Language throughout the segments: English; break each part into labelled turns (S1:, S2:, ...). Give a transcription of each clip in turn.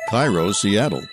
S1: Cairo, Seattle.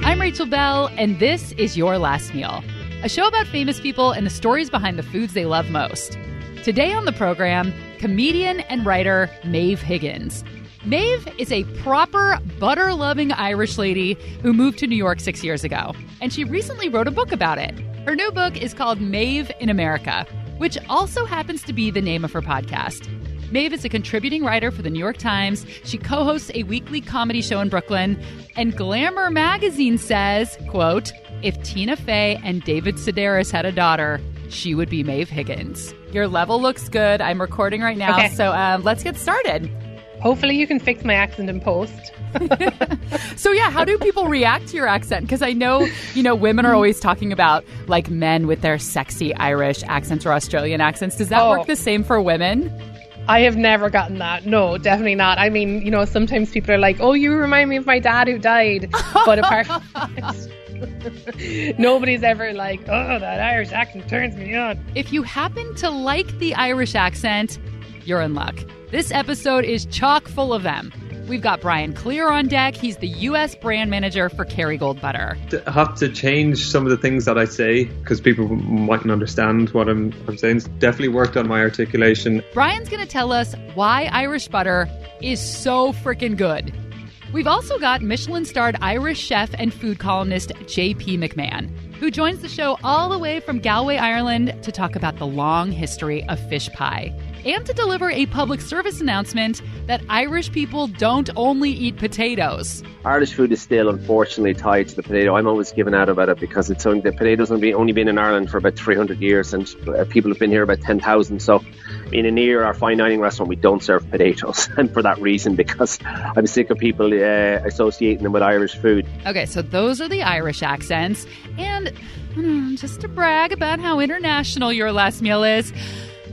S2: I'm Rachel Bell, and this is Your Last Meal, a show about famous people and the stories behind the foods they love most. Today on the program, comedian and writer Maeve Higgins. Maeve is a proper butter-loving Irish lady who moved to New York 6 years ago, and she recently wrote a book about it. Her new book is called Maeve in America, which also happens to be the name of her podcast. Maeve is a contributing writer for the New York Times. She co-hosts a weekly comedy show in Brooklyn, and Glamour magazine says, quote, if Tina Fey and David Sedaris had a daughter, she would be Maeve Higgins. Your level looks good. I'm recording right now, okay. So let's get started.
S3: Hopefully you can fix my accent in post.
S2: So yeah, how do people react to your accent? Because I know, women are always talking about like men with their sexy Irish accents or Australian accents. Does that work the same for women?
S3: I have never gotten that. No, definitely not. I mean, sometimes people are like, oh, you remind me of my dad who died. But apart from that, nobody's ever like, oh, that Irish accent turns me on.
S2: If you happen to like the Irish accent, you're in luck. This episode is chock full of them. We've got Brian Cleer on deck. He's the U.S. brand manager for Kerrygold butter.
S4: I have to change some of the things that I say because people mightn't understand what I'm saying. It's definitely worked on my articulation.
S2: Brian's going to tell us why Irish butter is so freaking good. We've also got Michelin-starred Irish chef and food columnist JP McMahon, who joins the show all the way from Galway, Ireland, to talk about the long history of fish pie and to deliver a public service announcement that Irish people don't only eat potatoes.
S5: Irish food is still, unfortunately, tied to the potato. I'm always given out about it because the potatoes have only been in Ireland for about 300 years and people have been here about 10,000. So in an era, our fine dining restaurant, we don't serve potatoes. And for that reason, because I'm sick of people associating them with Irish food.
S2: Okay, so those are the Irish accents. And just to brag about how international Your Last Meal is,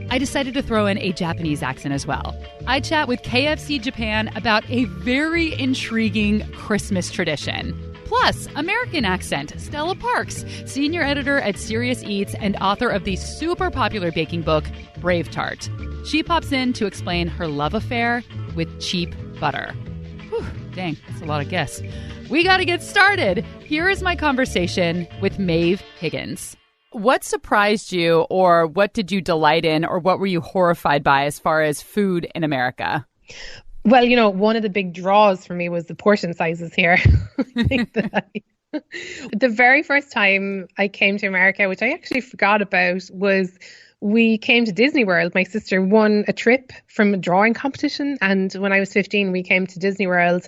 S2: I decided to throw in a Japanese accent as well. I chat with KFC Japan about a very intriguing Christmas tradition. Plus, American accent, Stella Parks, senior editor at Serious Eats and author of the super popular baking book, BraveTart. She pops in to explain her love affair with cheap butter. Whew, dang, that's a lot of guess. We got to get started. Here is my conversation with Maeve Higgins. What surprised you, or what did you delight in, or what were you horrified by as far as food in America?
S3: Well, one of the big draws for me was the portion sizes here. I think that the very first time I came to America, which I actually forgot about, was we came to Disney World. My sister won a trip from a drawing competition. And when I was 15, we came to Disney World.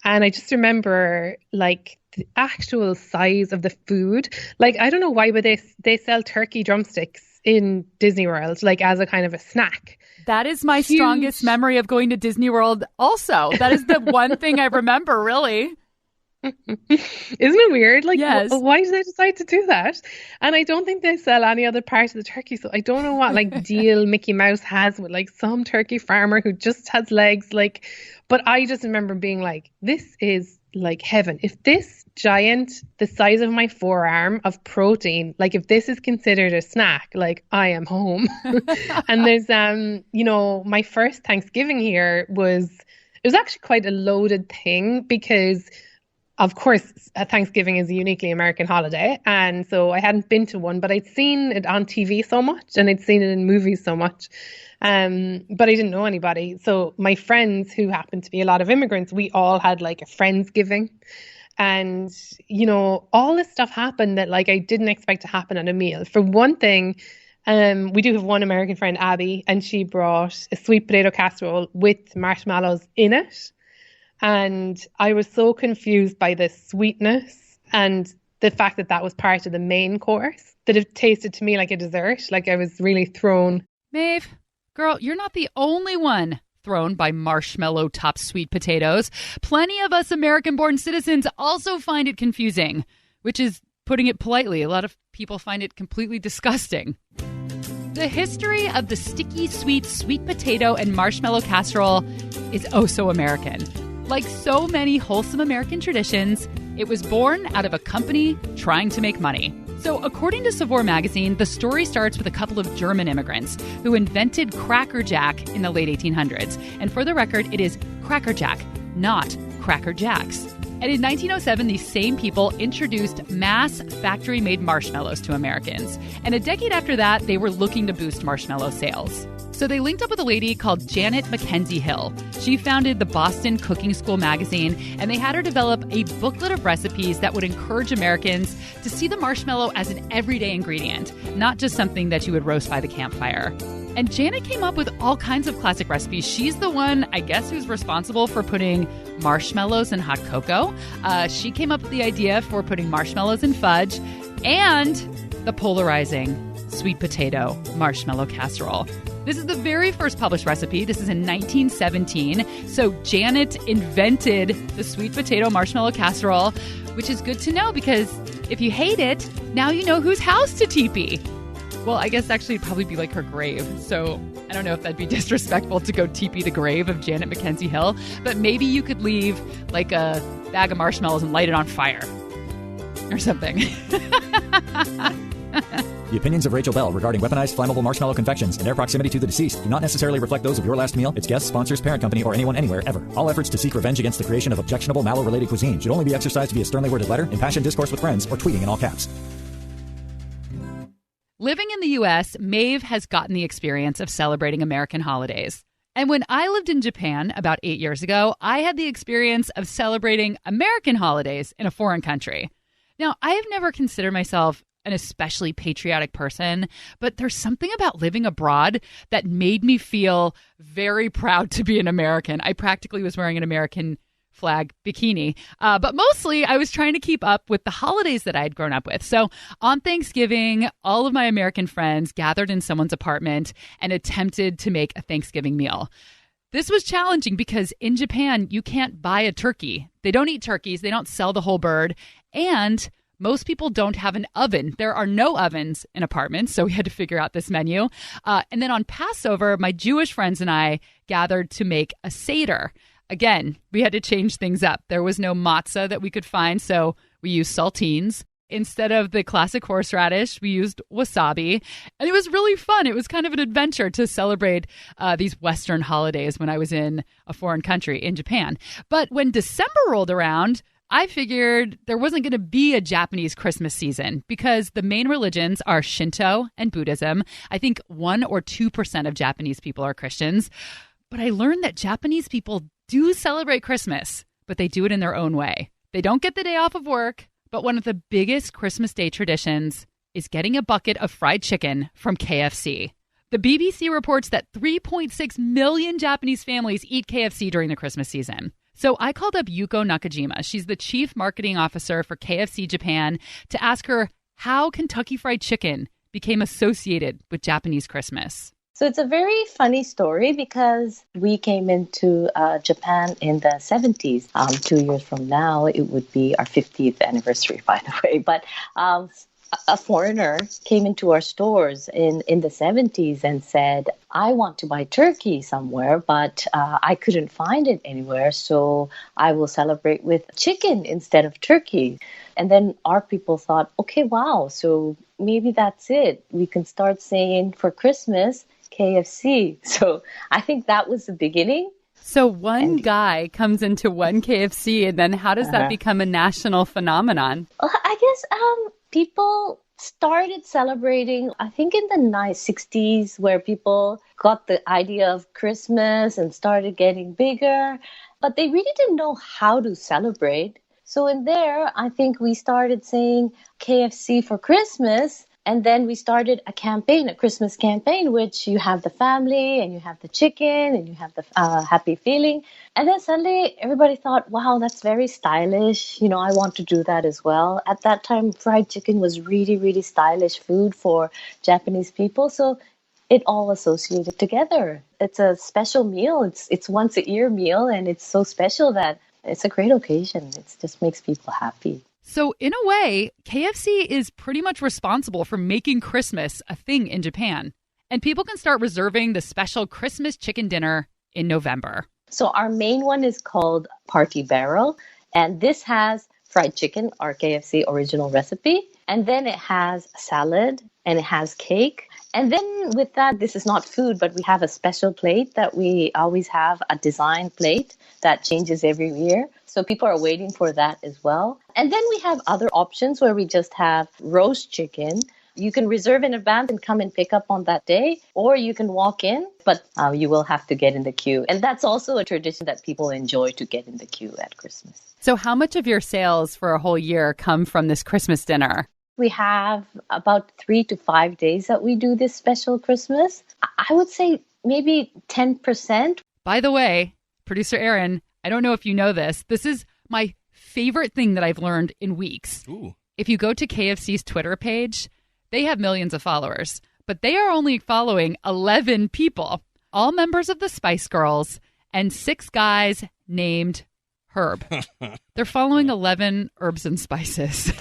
S3: And I just remember like the actual size of the food. Like, I don't know why, but they sell turkey drumsticks in Disney World, like as a kind of a snack.
S2: That is my strongest memory of going to Disney World also. That is the one thing I remember, really.
S3: Isn't it weird? Like,
S2: yes.
S3: Why did they decide to do that? And I don't think they sell any other part of the turkey. So I don't know what like deal Mickey Mouse has with like some turkey farmer who just has legs. Like, but I just remember being like, this is like heaven. If this giant, the size of my forearm of protein, like if this is considered a snack, like I am home. And there's, my first Thanksgiving here it was actually quite a loaded thing because of course, Thanksgiving is a uniquely American holiday. And so I hadn't been to one, but I'd seen it on TV so much and I'd seen it in movies so much. But I didn't know anybody. So my friends, who happened to be a lot of immigrants, we all had like a Friendsgiving. And, all this stuff happened that like I didn't expect to happen at a meal. For one thing, we do have one American friend, Abby, and she brought a sweet potato casserole with marshmallows in it. And I was so confused by the sweetness and the fact that that was part of the main course that it tasted to me like a dessert. Like I was really thrown.
S2: Maeve, girl, you're not the only one thrown by marshmallow-topped sweet potatoes. Plenty of us American-born citizens also find it confusing, which is, putting it politely, a lot of people find it completely disgusting. The history of the sticky, sweet potato and marshmallow casserole is oh so American. Like so many wholesome American traditions, It was born out of a company trying to make money. So according to Saveur magazine, the story starts with a couple of German immigrants who invented Cracker Jack in the late 1800s. And for the record, it is Cracker Jack, not Cracker Jacks. And in 1907, these same people introduced mass factory-made marshmallows to Americans. And a decade after that, they were looking to boost marshmallow sales. So they linked up with a lady called Janet Mackenzie Hill. She founded the Boston Cooking School magazine, and they had her develop a booklet of recipes that would encourage Americans to see the marshmallow as an everyday ingredient, not just something that you would roast by the campfire. And Janet came up with all kinds of classic recipes. She's the one, I guess, who's responsible for putting marshmallows in hot cocoa. She came up with the idea for putting marshmallows in fudge and the polarizing sweet potato marshmallow casserole. This is the very first published recipe. This is in 1917. So Janet invented the sweet potato marshmallow casserole, which is good to know because if you hate it, now you know whose house to teepee. Well, I guess actually it'd probably be like her grave. So I don't know if that'd be disrespectful to go teepee the grave of Janet Mackenzie Hill, but maybe you could leave like a bag of marshmallows and light it on fire or something.
S1: The opinions of Rachel Bell regarding weaponized flammable marshmallow confections and their proximity to the deceased do not necessarily reflect those of Your Last Meal, its guests, sponsors, parent company, or anyone anywhere ever. All efforts to seek revenge against the creation of objectionable mallow-related cuisine should only be exercised via sternly worded letter, impassioned discourse with friends, or tweeting in all caps.
S2: Living in the U.S., Maeve has gotten the experience of celebrating American holidays. And when I lived in Japan about 8 years ago, I had the experience of celebrating American holidays in a foreign country. Now, I have never considered myself an especially patriotic person, but there's something about living abroad that made me feel very proud to be an American. I practically was wearing an American flag bikini, but mostly I was trying to keep up with the holidays that I had grown up with. So on Thanksgiving, all of my American friends gathered in someone's apartment and attempted to make a Thanksgiving meal. This was challenging because in Japan, you can't buy a turkey. They don't eat turkeys. They don't sell the whole bird. And most people don't have an oven. There are no ovens in apartments, so we had to figure out this menu. And then on Passover, my Jewish friends and I gathered to make a Seder. Again, we had to change things up. There was no matzah that we could find, so we used saltines. Instead of the classic horseradish, we used wasabi. And it was really fun. It was kind of an adventure to celebrate these Western holidays when I was in a foreign country in Japan. But when December rolled around, I figured there wasn't going to be a Japanese Christmas season because the main religions are Shinto and Buddhism. I think 1 or 2% of Japanese people are Christians. But I learned that Japanese people do celebrate Christmas, but they do it in their own way. They don't get the day off of work, but one of the biggest Christmas Day traditions is getting a bucket of fried chicken from KFC. The BBC reports that 3.6 million Japanese families eat KFC during the Christmas season. So I called up Yuko Nakajima. She's the chief marketing officer for KFC Japan to ask her how Kentucky Fried Chicken became associated with Japanese Christmas.
S6: So it's a very funny story because we came into Japan in the 70s. 2 years from now, it would be our 50th anniversary, by the way. But a foreigner came into our stores in the 70s and said, I want to buy turkey somewhere, but I couldn't find it anywhere. So I will celebrate with chicken instead of turkey. And then our people thought, okay, wow, so maybe that's it. We can start saying for Christmas, KFC. So I think that was the beginning.
S2: So one guy comes into one KFC, and then how does that become a national phenomenon?
S6: Well, I guess people started celebrating, I think in the 60s, where people got the idea of Christmas and started getting bigger, but they really didn't know how to celebrate. So in there, I think we started saying KFC for Christmas. And then we started a campaign, a Christmas campaign, which you have the family and you have the chicken and you have the happy feeling. And then suddenly everybody thought, wow, that's very stylish. You know, I want to do that as well. At that time, fried chicken was really, really stylish food for Japanese people. So it all associated together. It's a special meal. It's once a year meal. And it's so special that it's a great occasion. It just makes people happy.
S2: So in a way, KFC is pretty much responsible for making Christmas a thing in Japan. And people can start reserving the special Christmas chicken dinner in November.
S6: So our main one is called Party Barrel. And this has fried chicken, our KFC original recipe. And then it has salad and it has cake. And then with that, this is not food, but we have a special plate that we always have, a design plate that changes every year. So people are waiting for that as well. And then we have other options where we just have roast chicken. You can reserve in advance and come and pick up on that day, or you can walk in, but you will have to get in the queue. And that's also a tradition that people enjoy, to get in the queue at Christmas.
S2: So how much of your sales for a whole year come from this Christmas dinner?
S6: We have about 3 to 5 days that we do this special Christmas. I would say maybe 10%.
S2: By the way, producer Aaron, I don't know if you know this. This is my favorite thing that I've learned in weeks.
S7: Ooh.
S2: If you go to KFC's Twitter page, they have millions of followers, but they are only following 11 people, all members of the Spice Girls, and 6 guys named Herb. They're following 11 herbs and spices.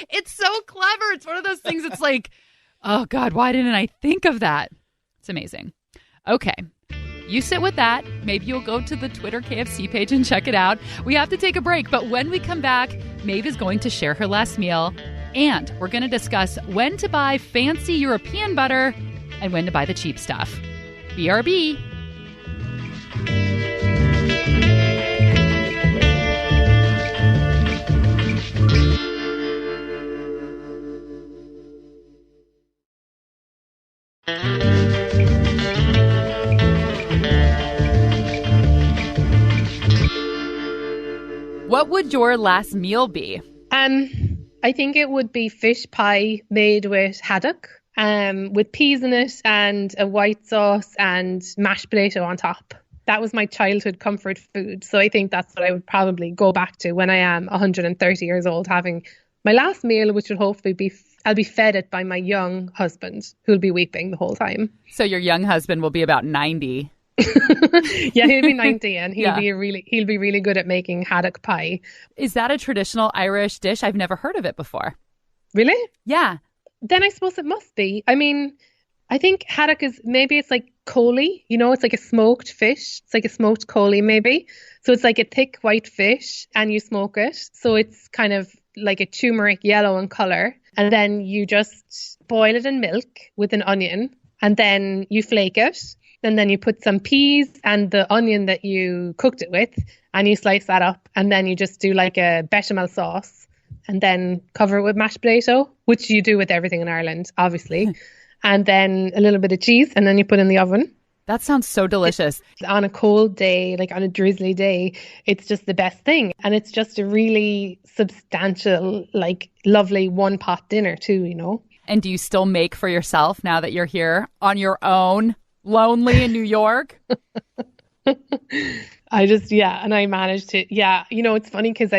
S2: It's so clever. It's one of those things. It's like, oh God, why didn't I think of that? It's amazing. Okay. You sit with that. Maybe you'll go to the Twitter KFC page and check it out. We have to take a break, but when we come back, Maeve is going to share her last meal, and we're going to discuss when to buy fancy European butter and when to buy the cheap stuff. BRB. What would your last meal be?
S3: I think it would be fish pie made with haddock, with peas in it and a white sauce and mashed potato on top. That was my childhood comfort food. So I think that's what I would probably go back to when I am 130 years old, having my last meal, which would hopefully be, I'll be fed it by my young husband, who'll be weeping the whole time.
S2: So your young husband will be about 90.
S3: Yeah, he'll be 90 and he'll be really good at making haddock pie.
S2: Is that a traditional Irish dish? I've never heard of it before.
S3: Really?
S2: Yeah.
S3: Then I suppose it must be. I mean, I think haddock is, maybe it's like coley, it's like a smoked fish. It's like a smoked coley maybe. So it's like a thick white fish and you smoke it. So it's kind of like a turmeric yellow in colour. And then you just boil it in milk with an onion and then you flake it. And then you put some peas and the onion that you cooked it with and you slice that up. And then you just do like a bechamel sauce and then cover it with mashed potato, which you do with everything in Ireland, obviously. And then a little bit of cheese and then you put in the oven.
S2: That sounds so delicious.
S3: On a cold day, like on a drizzly day, it's just the best thing. And it's just a really substantial, like lovely one pot dinner too,
S2: And do you still make for yourself now that you're here on your own? Lonely in New York?
S3: And I managed to, it's funny because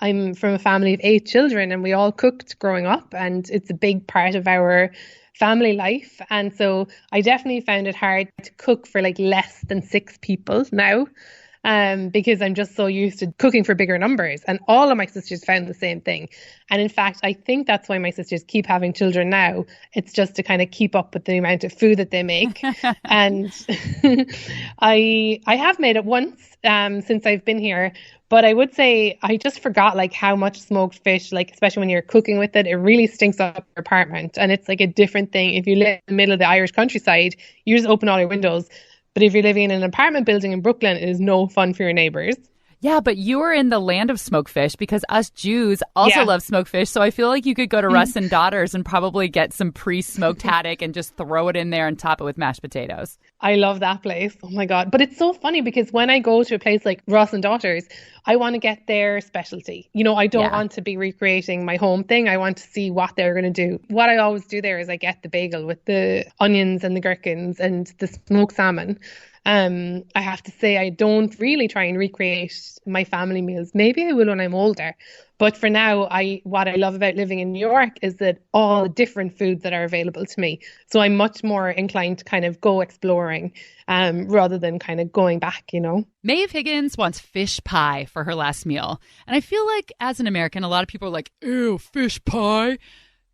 S3: I'm from a family of 8 children and we all cooked growing up and it's a big part of our family life. And so I definitely found it hard to cook for like less than 6 people now. Because I'm just so used to cooking for bigger numbers. And all of my sisters found the same thing. And in fact, I think that's why my sisters keep having children now. It's just to kind of keep up with the amount of food that they make. And I have made it once since I've been here. But I would say I just forgot like how much smoked fish, like especially when you're cooking with it, it really stinks up your apartment. And it's like a different thing. If you live in the middle of the Irish countryside, you just open all your windows. But if you're living in an apartment building in Brooklyn, it is no fun for your neighbors.
S2: Yeah, but you are in the land of smoked fish because us Jews also love smoked fish. So I feel like you could go to Russ and Daughters and probably get some pre-smoked haddock and just throw it in there and top it with mashed potatoes.
S3: I love that place. Oh my God. But it's so funny because when I go to a place like Ross and Daughters, I want to get their specialty. I don't want to be recreating my home thing. I want to see what they're going to do. What I always do there is I get the bagel with the onions and the gherkins and the smoked salmon. I have to say I don't really try and recreate my family meals. Maybe I will when I'm older. But for now, what I love about living in New York is that all the different foods that are available to me. So I'm much more inclined to kind of go exploring rather than kind of going back,
S2: Maeve Higgins wants fish pie for her last meal. And I feel like as an American, a lot of people are like, ew, fish pie.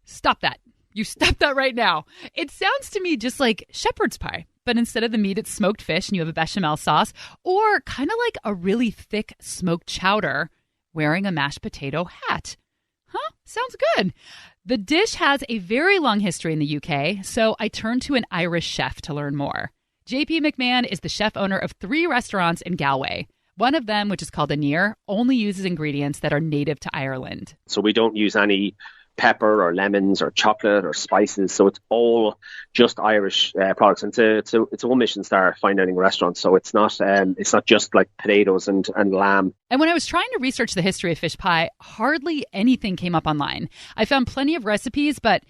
S2: Stop that. You stop that right now. It sounds to me just like shepherd's pie. But instead of the meat, it's smoked fish and you have a bechamel sauce or kind of like a really thick smoked chowder wearing a mashed potato hat. Huh? Sounds good. The dish has a very long history in the UK, so I turned to an Irish chef to learn more. JP McMahon is the chef owner of 3 restaurants in Galway. One of them, which is called Aneer, only uses ingredients that are native to Ireland.
S5: So we don't use any pepper or lemons or chocolate or spices. So it's all just Irish products. And it's a 1 Michelin star fine dining restaurant. So it's not just like potatoes and lamb.
S2: And when I was trying to research the history of fish pie, hardly anything came up online. I found plenty of recipes, but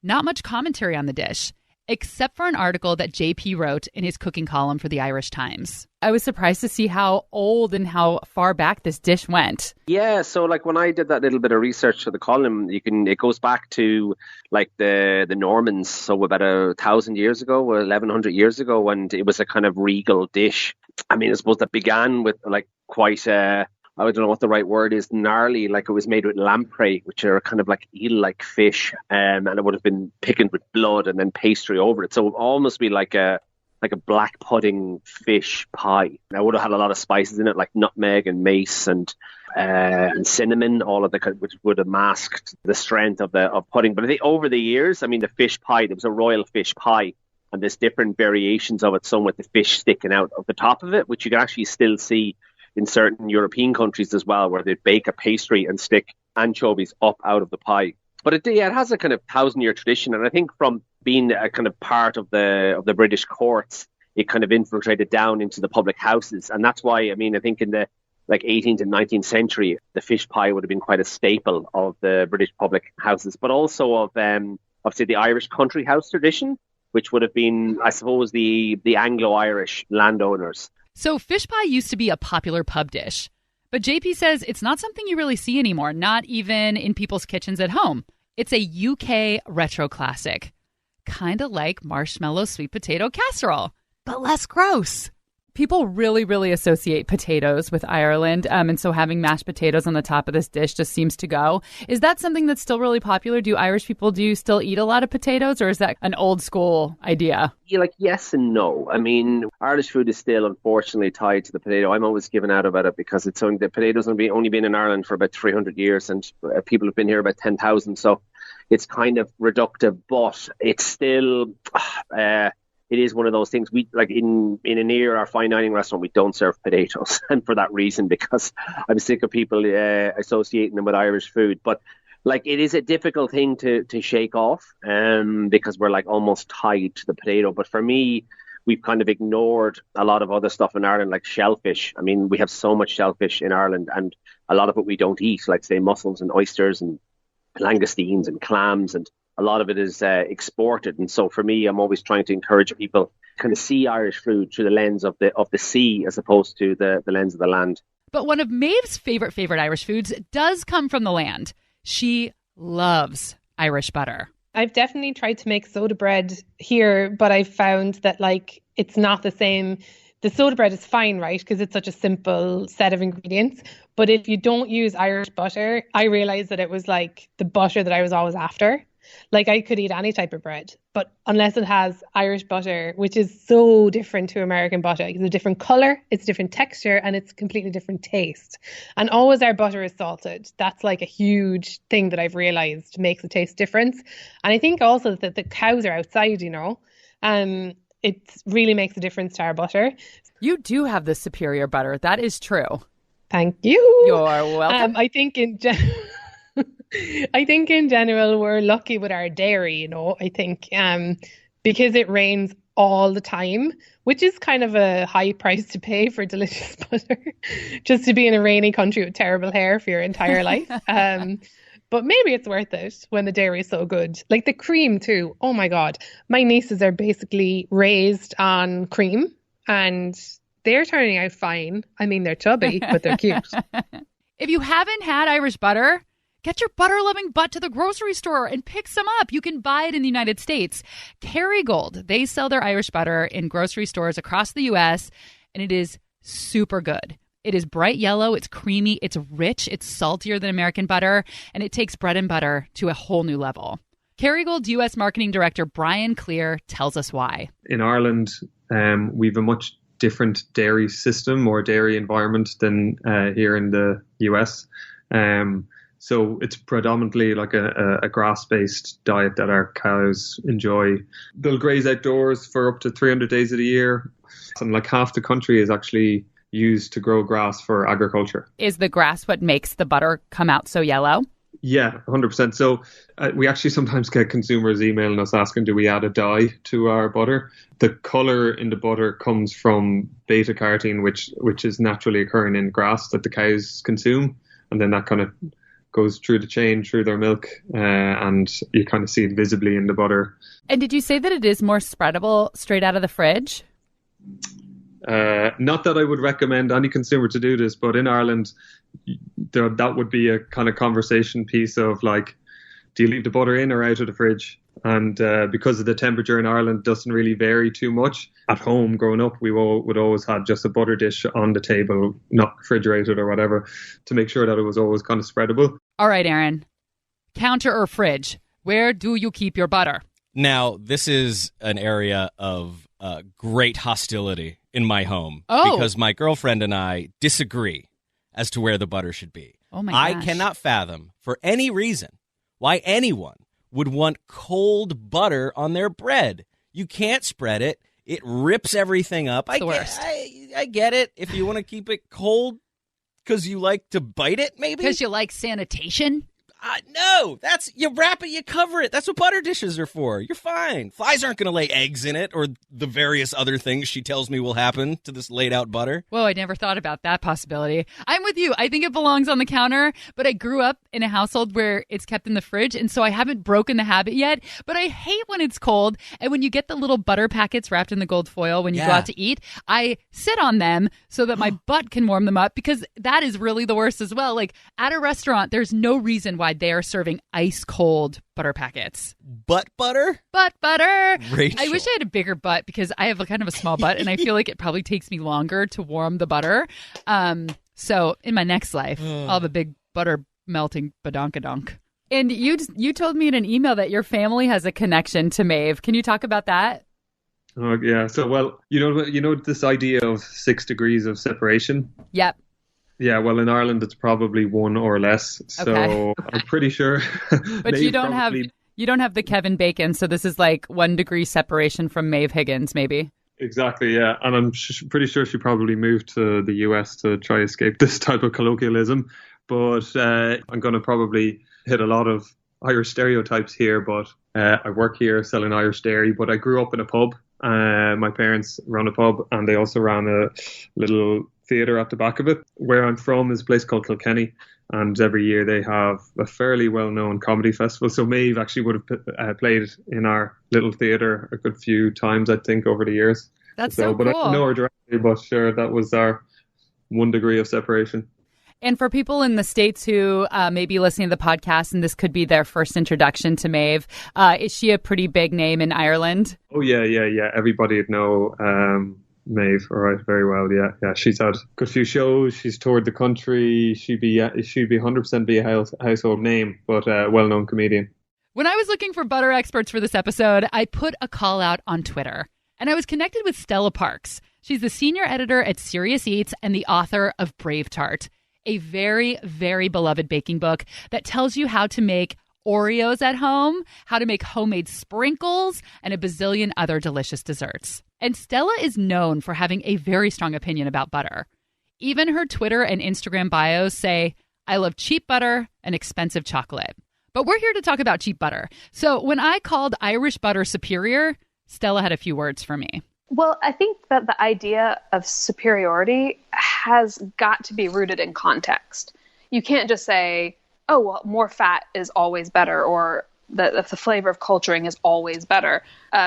S2: not much commentary on the dish, except for an article that JP wrote in his cooking column for the Irish Times. I was surprised to see how old and how far back this dish went.
S5: Yeah, so like when I did that little bit of research for the column, it goes back to like the Normans, so about 1,000 years ago, 1,100 years ago, and it was a kind of regal dish. I mean, I suppose that began with like quite I don't know what the right word is, gnarly, like it was made with lamprey, which are kind of like eel-like fish, and it would have been thickened with blood and then pastry over it. So it would almost be like a black pudding fish pie. Now, it would have had a lot of spices in it, like nutmeg and mace and cinnamon, all of which would have masked the strength of pudding. But I think over the years, I mean, the fish pie, there was a royal fish pie, and there's different variations of it, some with the fish sticking out of the top of it, which you can actually still see in certain European countries as well, where they bake a pastry and stick anchovies up out of the pie. But it has a kind of 1,000-year tradition, and I think from being a kind of part of the British courts, it kind of infiltrated down into the public houses, and that's why, I mean, I think in the like 18th and 19th century, the fish pie would have been quite a staple of the British public houses, but also of say the Irish country house tradition, which would have been, I suppose, the Anglo-Irish landowners.
S2: So fish pie used to be a popular pub dish, but JP says it's not something you really see anymore, not even in people's kitchens at home. It's a UK retro classic, kind of like marshmallow sweet potato casserole, but less gross. People really, really associate potatoes with Ireland, and so having mashed potatoes on the top of this dish just seems to go. Is that something that's still really popular? Do Irish people still eat a lot of potatoes, or is that an old school idea?
S5: Yeah, like yes and no. I mean, Irish food is still unfortunately tied to the potato. I'm always given out about it because the potatoes only been in Ireland for about 300 years, and people have been here about 10,000. So it's kind of reductive, but it's still. It is one of those things. We like in Aneer, our fine dining restaurant, we don't serve potatoes, and for that reason, because I'm sick of people associating them with Irish food. But like, it is a difficult thing to shake off, because we're like almost tied to the potato. But for me, we've kind of ignored a lot of other stuff in Ireland, like shellfish. I mean, we have so much shellfish in Ireland, and a lot of it we don't eat, like say mussels and oysters and langoustines and clams, and a lot of it is exported. And so for me, I'm always trying to encourage people kind of see Irish food through the lens of the sea as opposed to the lens of the land.
S2: But one of Maeve's favorite Irish foods does come from the land. She loves Irish butter.
S3: I've definitely tried to make soda bread here, but I've found that like it's not the same. The soda bread is fine, right? Because it's such a simple set of ingredients. But if you don't use Irish butter, I realized that it was like the butter that I was always after. Like I could eat any type of bread, but unless it has Irish butter, which is so different to American butter, it's a different color, it's different texture, and it's completely different taste. And always our butter is salted. That's like a huge thing that I've realized makes a taste difference. And I think also that the cows are outside, it really makes a difference to our butter.
S2: You do have the superior butter. That is true.
S3: Thank you.
S2: You're welcome.
S3: I think in general, we're lucky with our dairy, I think, because it rains all the time, which is kind of a high price to pay for delicious butter, just to be in a rainy country with terrible hair for your entire life. But maybe it's worth it when the dairy is so good. Like the cream too. Oh my God. My nieces are basically raised on cream and they're turning out fine. I mean, they're chubby, but they're cute.
S2: If you haven't had Irish butter, get your butter-loving butt to the grocery store and pick some up. You can buy it in the United States. Kerrygold, they sell their Irish butter in grocery stores across the U.S., and it is super good. It is bright yellow, it's creamy, it's rich, it's saltier than American butter, and it takes bread and butter to a whole new level. Kerrygold's U.S. marketing director Brian Cleer tells us why.
S4: In Ireland, we have a much different dairy system or dairy environment than here in the US. So it's predominantly like a grass-based diet that our cows enjoy. They'll graze outdoors for up to 300 days of the year. And like half the country is actually used to grow grass for agriculture.
S2: Is the grass what makes the butter come out so yellow?
S4: Yeah, 100%. So we actually sometimes get consumers emailing us asking, do we add a dye to our butter? The colour in the butter comes from beta carotene, which is naturally occurring in grass that the cows consume. And then that kind of goes through the chain, through their milk, and you kind of see it visibly in the butter.
S2: And did you say that it is more spreadable straight out of the fridge?
S4: Not that I would recommend any consumer to do this, but in Ireland, that would be a kind of conversation piece of like, do you leave the butter in or out of the fridge? And because of the temperature in Ireland doesn't really vary too much. At home, growing up, we would always have just a butter dish on the table, not refrigerated or whatever, to make sure that it was always kind of spreadable.
S2: All right, Aaron. Counter or fridge? Where do you keep your butter?
S7: Now, this is an area of great hostility in my home because my girlfriend and I disagree as to where the butter should be.
S2: Oh my gosh.
S7: I cannot fathom, for any reason, why anyone would want cold butter on their bread. You can't spread it. It rips everything up.
S2: It's the worst.
S7: I get it. If you want to keep it cold because you like to bite it, maybe?
S2: Because you like sanitation?
S7: No, you wrap it, you cover it. That's what butter dishes are for. You're fine. Flies aren't going to lay eggs in it or the various other things she tells me will happen to this laid out butter.
S2: Whoa, I never thought about that possibility. I'm with you. I think it belongs on the counter, but I grew up in a household where it's kept in the fridge, and so I haven't broken the habit yet. But I hate when it's cold, and when you get the little butter packets wrapped in the gold foil when you go out to eat, I sit on them so that my butt can warm them up, because that is really the worst as well. Like at a restaurant, there's no reason why they are serving ice cold butter packets.
S7: Butt butter?
S2: Butt butter.
S7: Rachel.
S2: I wish I had a bigger butt because I have a kind of a small butt and I feel like it probably takes me longer to warm the butter. So in my next life, I'll have a big butter melting badonkadonk. And you told me in an email that your family has a connection to Maeve. Can you talk about that?
S4: Oh, yeah. So, well, you know this idea of 6 degrees of separation?
S2: Yep.
S4: Yeah, well, in Ireland, it's probably 1 or less. So okay. I'm pretty sure.
S2: But you don't have the Kevin Bacon. So this is like 1 degree separation from Maeve Higgins, maybe.
S4: Exactly, yeah. And I'm pretty sure she probably moved to the US to try escape this type of colloquialism. But I'm going to probably hit a lot of Irish stereotypes here. But I work here selling Irish dairy. But I grew up in a pub. My parents ran a pub, and they also ran a little theatre at the back of it. Where I'm from is a place called Kilkenny, and every year they have a fairly well-known comedy festival. So Maeve actually would have played in our little theatre a good few times, I think, over the years.
S2: That's so cool.
S4: But I don't know her directly, but sure, that was our 1 degree of separation.
S2: And for people in the States who may be listening to the podcast and this could be their first introduction to Maeve, is she a pretty big name in Ireland?
S4: Oh, yeah. Everybody would know Maeve, all right, very well, yeah. She's had a good few shows. She's toured the country. She'd be 100% be a household name, but a well-known comedian.
S2: When I was looking for butter experts for this episode, I put a call out on Twitter, and I was connected with Stella Parks. She's the senior editor at Serious Eats and the author of BraveTart, a very, very beloved baking book that tells you how to make Oreos at home, how to make homemade sprinkles, and a bazillion other delicious desserts. And Stella is known for having a very strong opinion about butter. Even her Twitter and Instagram bios say, I love cheap butter and expensive chocolate. But we're here to talk about cheap butter. So when I called Irish butter superior, Stella had a few words for me.
S8: Well, I think that the idea of superiority has got to be rooted in context. You can't just say, oh, well, more fat is always better, or the flavor of culturing is always better,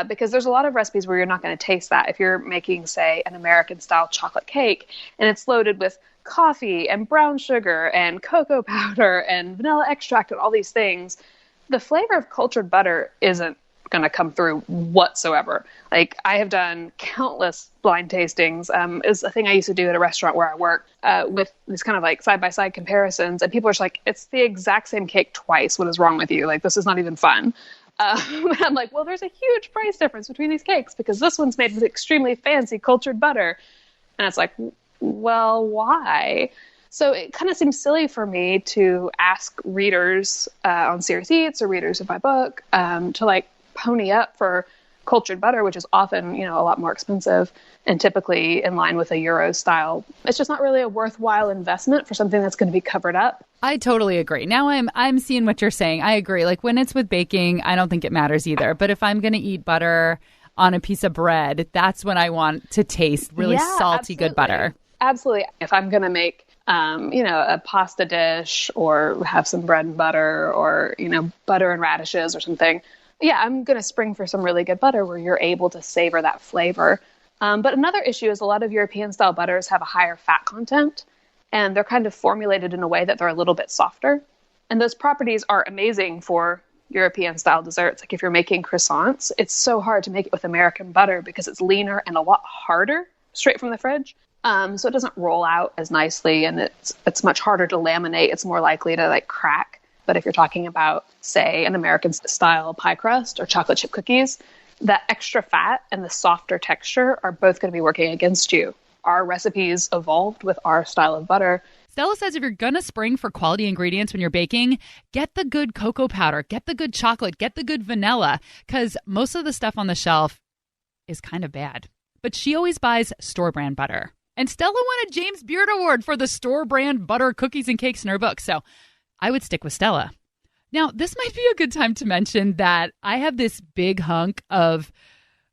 S8: because there's a lot of recipes where you're not going to taste that. If you're making, say, an American-style chocolate cake, and it's loaded with coffee and brown sugar and cocoa powder and vanilla extract and all these things, the flavor of cultured butter isn't going to come through whatsoever. Like, I have done countless blind tastings. Is a thing I used to do at a restaurant where I work, with these kind of like side-by-side comparisons, and people are just like, it's the exact same cake twice. What is wrong with you? Like, this is not even fun. And I'm like, well, there's a huge price difference between these cakes because this one's made with extremely fancy cultured butter. And it's like, well, why? So it kind of seems silly for me to ask readers on Serious Eats or readers of my book to like pony up for cultured butter, which is often, a lot more expensive and typically in line with a Euro style. It's just not really a worthwhile investment for something that's going to be covered up.
S2: I totally agree. Now I'm seeing what you're saying. I agree. Like when it's with baking, I don't think it matters either. But if I'm going to eat butter on a piece of bread, that's when I want to taste really salty, good butter.
S8: Absolutely. If I'm going to make a pasta dish or have some bread and butter or, butter and radishes or something. Yeah, I'm going to spring for some really good butter where you're able to savor that flavor. But another issue is a lot of European style butters have a higher fat content and they're kind of formulated in a way that they're a little bit softer. And those properties are amazing for European style desserts. Like if you're making croissants, it's so hard to make it with American butter because it's leaner and a lot harder straight from the fridge. So it doesn't roll out as nicely and it's much harder to laminate. It's more likely to like crack. But if you're talking about, say, an American style pie crust or chocolate chip cookies, that extra fat and the softer texture are both going to be working against you. Our recipes evolved with our style of butter.
S2: Stella says if you're going to spring for quality ingredients when you're baking, get the good cocoa powder, get the good chocolate, get the good vanilla, because most of the stuff on the shelf is kind of bad. But she always buys store brand butter. And Stella won a James Beard Award for the store brand butter cookies and cakes in her book. So I would stick with Stella. Now, this might be a good time to mention that I have this big hunk of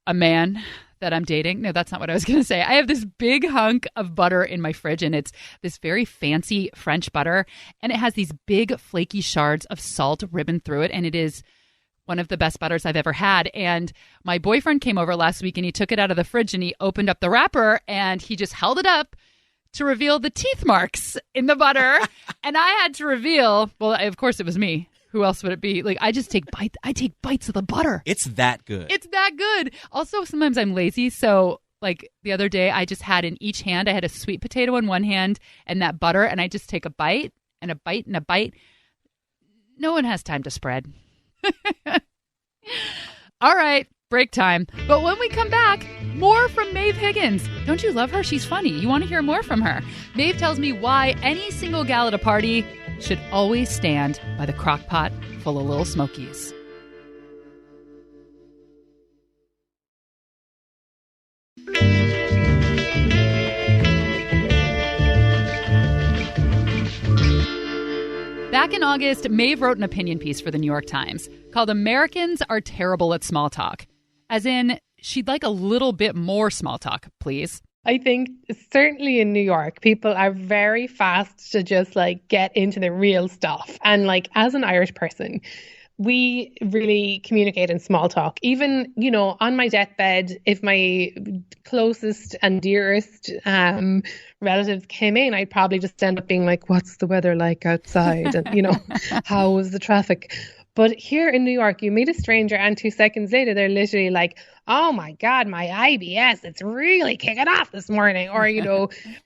S2: a man that I'm dating. No, that's not what I was going to say. I have this big hunk of butter in my fridge, and it's this very fancy French butter, and it has these big flaky shards of salt ribbon through it, and it is one of the best butters I've ever had. And my boyfriend came over last week, and he took it out of the fridge, and he opened up the wrapper, and he just held it up to reveal the teeth marks in the butter. And I had to reveal, well, of course it was me. Who else would it be? Like, I take bites of the butter.
S7: It's that good.
S2: It's that good. Also, sometimes I'm lazy. So, like, the other day, I just had in each hand, I had a sweet potato in one hand and that butter, and I just take a bite and a bite and a bite. No one has time to spread. All right, break time. But when we come back, more from Maeve Higgins. Don't you love her? She's funny. You want to hear more from her. Maeve tells me why any single gal at a party should always stand by the crock pot full of Little Smokies. Back in August, Maeve wrote an opinion piece for the New York Times called "Americans Are Terrible at Small Talk." As in, she'd like a little bit more small talk, please.
S3: I think certainly in New York, people are very fast to just like get into the real stuff. And like as an Irish person, we really communicate in small talk. Even, on my deathbed, if my closest and dearest relatives came in, I'd probably just end up being like, what's the weather like outside? And, how was the traffic? But here in New York, you meet a stranger and 2 seconds later, they're literally like, oh my God, my IBS, it's really kicking off this morning. Or,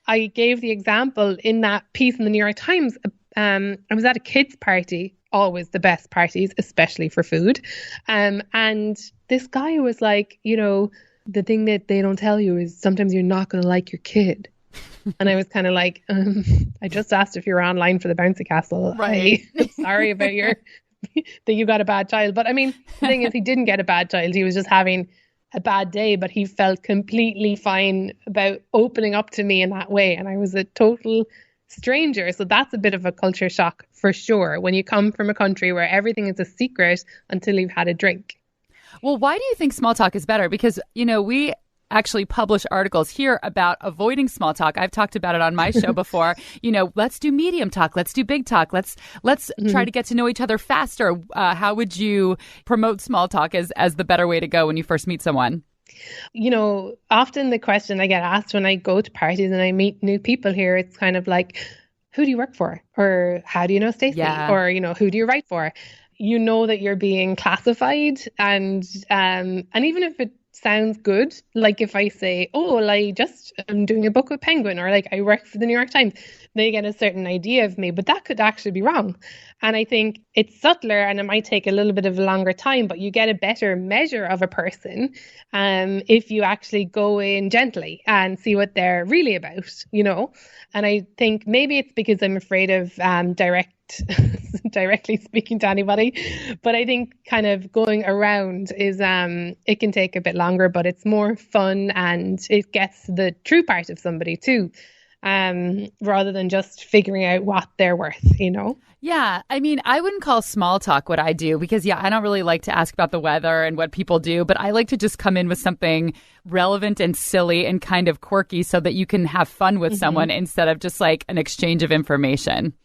S3: I gave the example in that piece in the New York Times. I was at a kids' party, always the best parties, especially for food. And this guy was like, the thing that they don't tell you is sometimes you're not going to like your kid. And I was kind of like, I just asked if you were online for the bouncy castle.
S2: Right.
S3: Sorry about that you got a bad child. But I mean, the thing is, he didn't get a bad child. He was just having a bad day, but he felt completely fine about opening up to me in that way. And I was a total stranger. So that's a bit of a culture shock for sure when you come from a country where everything is a secret until you've had a drink.
S2: Well, why do you think small talk is better? Because, we actually publish articles here about avoiding small talk. I've talked about it on my show before. Let's do medium talk. Let's do big talk. Let's try to get to know each other faster. How would you promote small talk as the better way to go when you first meet someone?
S3: Often the question I get asked when I go to parties and I meet new people here, it's kind of like, who do you work for? Or how do you know Stacey?
S2: Yeah.
S3: Or, who do you write for? You know that you're being classified and even if it sounds good. Like if I say, oh, well, I'm doing a book with Penguin, or like I work for the New York Times, they get a certain idea of me, but that could actually be wrong. And I think it's subtler and it might take a little bit of a longer time, but you get a better measure of a person if you actually go in gently and see what they're really about, you know. And I think maybe it's because I'm afraid of directly speaking to anybody, but I think kind of going around is it can take a bit longer, but it's more fun and it gets the true part of somebody too, rather than just figuring out what they're worth, you know.
S2: Yeah, I mean, I wouldn't call small talk what I do because, I don't really like to ask about the weather and what people do, but I like to just come in with something relevant and silly and kind of quirky so that you can have fun with someone instead of just like an exchange of information.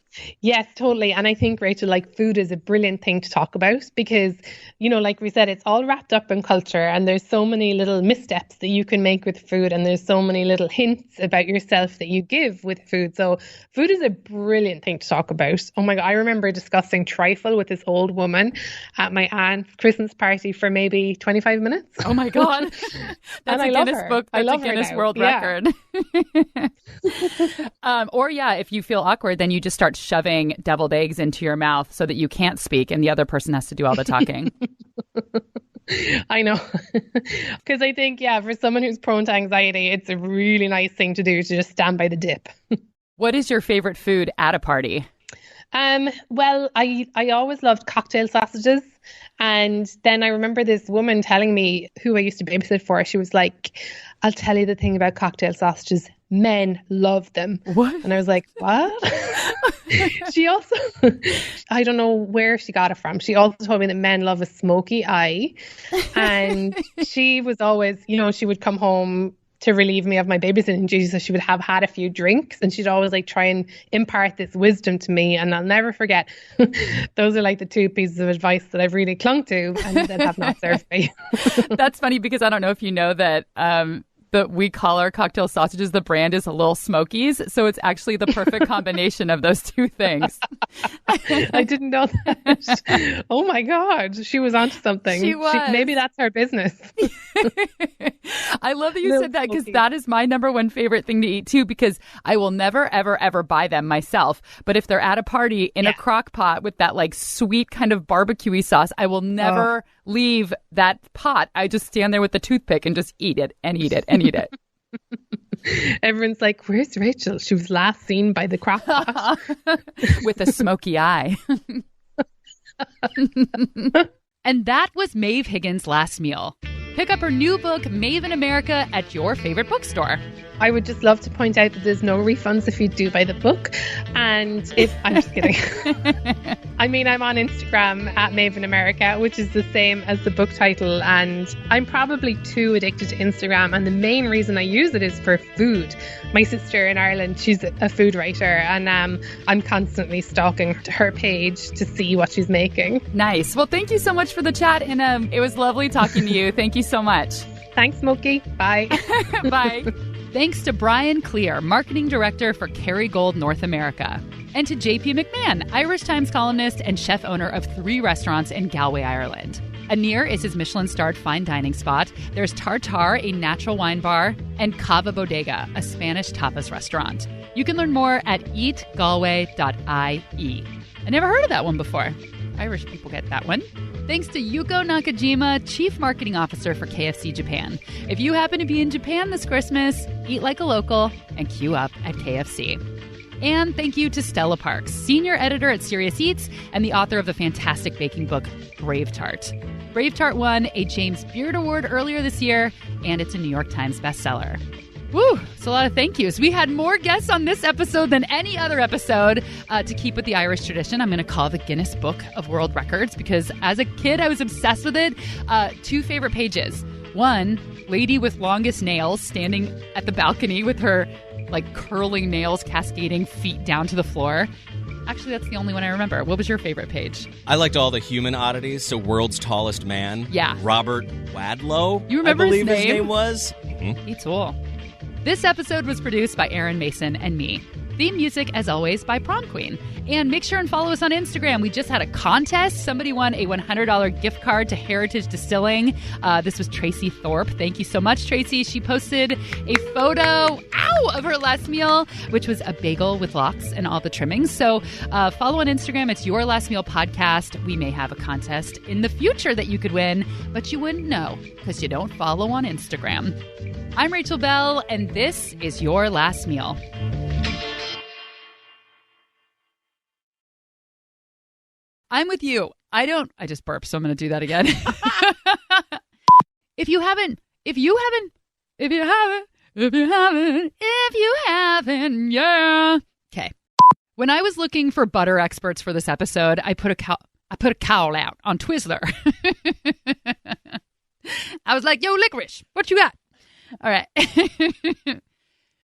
S3: Yes, totally. And I think, Rachel, like food is a brilliant thing to talk about because, you know, like we said, it's all wrapped up in culture and there's so many little missteps that you can make with food and there's so many little hints about yourself that you give with food. So food is a brilliant thing to talk about. Oh my God, I remember discussing trifle with this old woman at my aunt's Christmas party for maybe 25 minutes.
S2: Oh my God. That's a Guinness book. That's a Guinness World Record. Or if you feel awkward, then you just start shoving deviled eggs into your mouth so that you can't speak and the other person has to do all the talking.
S3: I know. Because I think, for someone who's prone to anxiety, it's a really nice thing to do to just stand by the dip.
S2: What is your favorite food at a party?
S3: Well, I always loved cocktail sausages. And then I remember this woman telling me, who I used to babysit for, she was like, I'll tell you the thing about cocktail sausages. Men love them.
S2: What?
S3: And I was like, what? She also, I don't know where she got it from. She also told me that men love a smoky eye. And she was always, you know, she would come home to relieve me of my babysitting duties. So she would have had a few drinks and she'd always like try and impart this wisdom to me. And I'll never forget. Those are like the two pieces of advice that I've really clung to and that have not served me.
S2: That's funny because I don't know if you know that we call our cocktail sausages, the brand is Little Smokies. So it's actually the perfect combination of those two things.
S3: I didn't know that. Oh my God. She was onto something.
S2: She was.
S3: Maybe that's her business.
S2: I love that you said that because that is my number one favorite thing to eat too, because I will never, ever, ever buy them myself. But if they're at a party in a crock pot with that like sweet kind of barbecue-y sauce, I will never leave that pot. I just stand there with the toothpick and just eat it and eat it and eat it.
S3: Everyone's like, where's Rachel? She was last seen by the crock pot.
S2: With a smoky eye. And that was Maeve Higgins' last meal. Pick up her new book, Maeve in America, at your favorite bookstore.
S3: I would just love to point out that there's no refunds if you do buy the book. And if I'm just kidding. I mean, I'm on Instagram at Maeve in America, which is the same as the book title. And I'm probably too addicted to Instagram. And the main reason I use it is for food. My sister in Ireland, she's a food writer. And I'm constantly stalking her page to see what she's making.
S2: Nice. Well, thank you so much for the chat. And it was lovely talking to you. Thank you so much.
S3: Thanks, Smokey. Bye.
S2: Bye. Thanks to Brian Cleer, Marketing Director for Kerrygold North America. And to JP McMahon, Irish Times columnist and chef owner of 3 restaurants in Galway, Ireland. Anir is his Michelin-starred fine dining spot. There's Tartar, a natural wine bar, and Cava Bodega, a Spanish tapas restaurant. You can learn more at eatgalway.ie. I never heard of that one before. Irish people get that one. Thanks to Yuko Nakajima, Chief Marketing Officer for KFC Japan. If you happen to be in Japan this Christmas, eat like a local and queue up at KFC. And thank you to Stella Parks, Senior Editor at Serious Eats and the author of the fantastic baking book, BraveTart. BraveTart won a James Beard Award earlier this year, and it's a New York Times bestseller. Woo! It's a lot of thank yous. We had more guests on this episode than any other episode. To keep with the Irish tradition, I'm going to call the Guinness Book of World Records because as a kid, I was obsessed with it. 2 favorite pages. One, lady with longest nails standing at the balcony with her like curling nails cascading feet down to the floor. Actually, that's the only one I remember. What was your favorite page?
S7: I liked all the human oddities. So, World's Tallest Man.
S2: Yeah.
S7: Robert Wadlow.
S2: You remember
S7: I believe
S2: his name?
S7: was.
S2: He's cool. This episode was produced by Aaron Mason and me. Theme music, as always, by Prom Queen. And make sure and follow us on Instagram. We just had a contest. Somebody won a $100 gift card to Heritage Distilling. This was Tracy Thorpe. Thank you so much, Tracy. She posted a photo, of her last meal, which was a bagel with lox and all the trimmings. So follow on Instagram. It's Your Last Meal Podcast. We may have a contest in the future that you could win, but you wouldn't know because you don't follow on Instagram. I'm Rachel Bell, and this is Your Last Meal. I'm with you. I just burped, so I'm going to do that again. If you haven't, yeah. Okay. When I was looking for butter experts for this episode, I put a cowl out on Twizzler. I was like, yo, licorice, what you got? All right.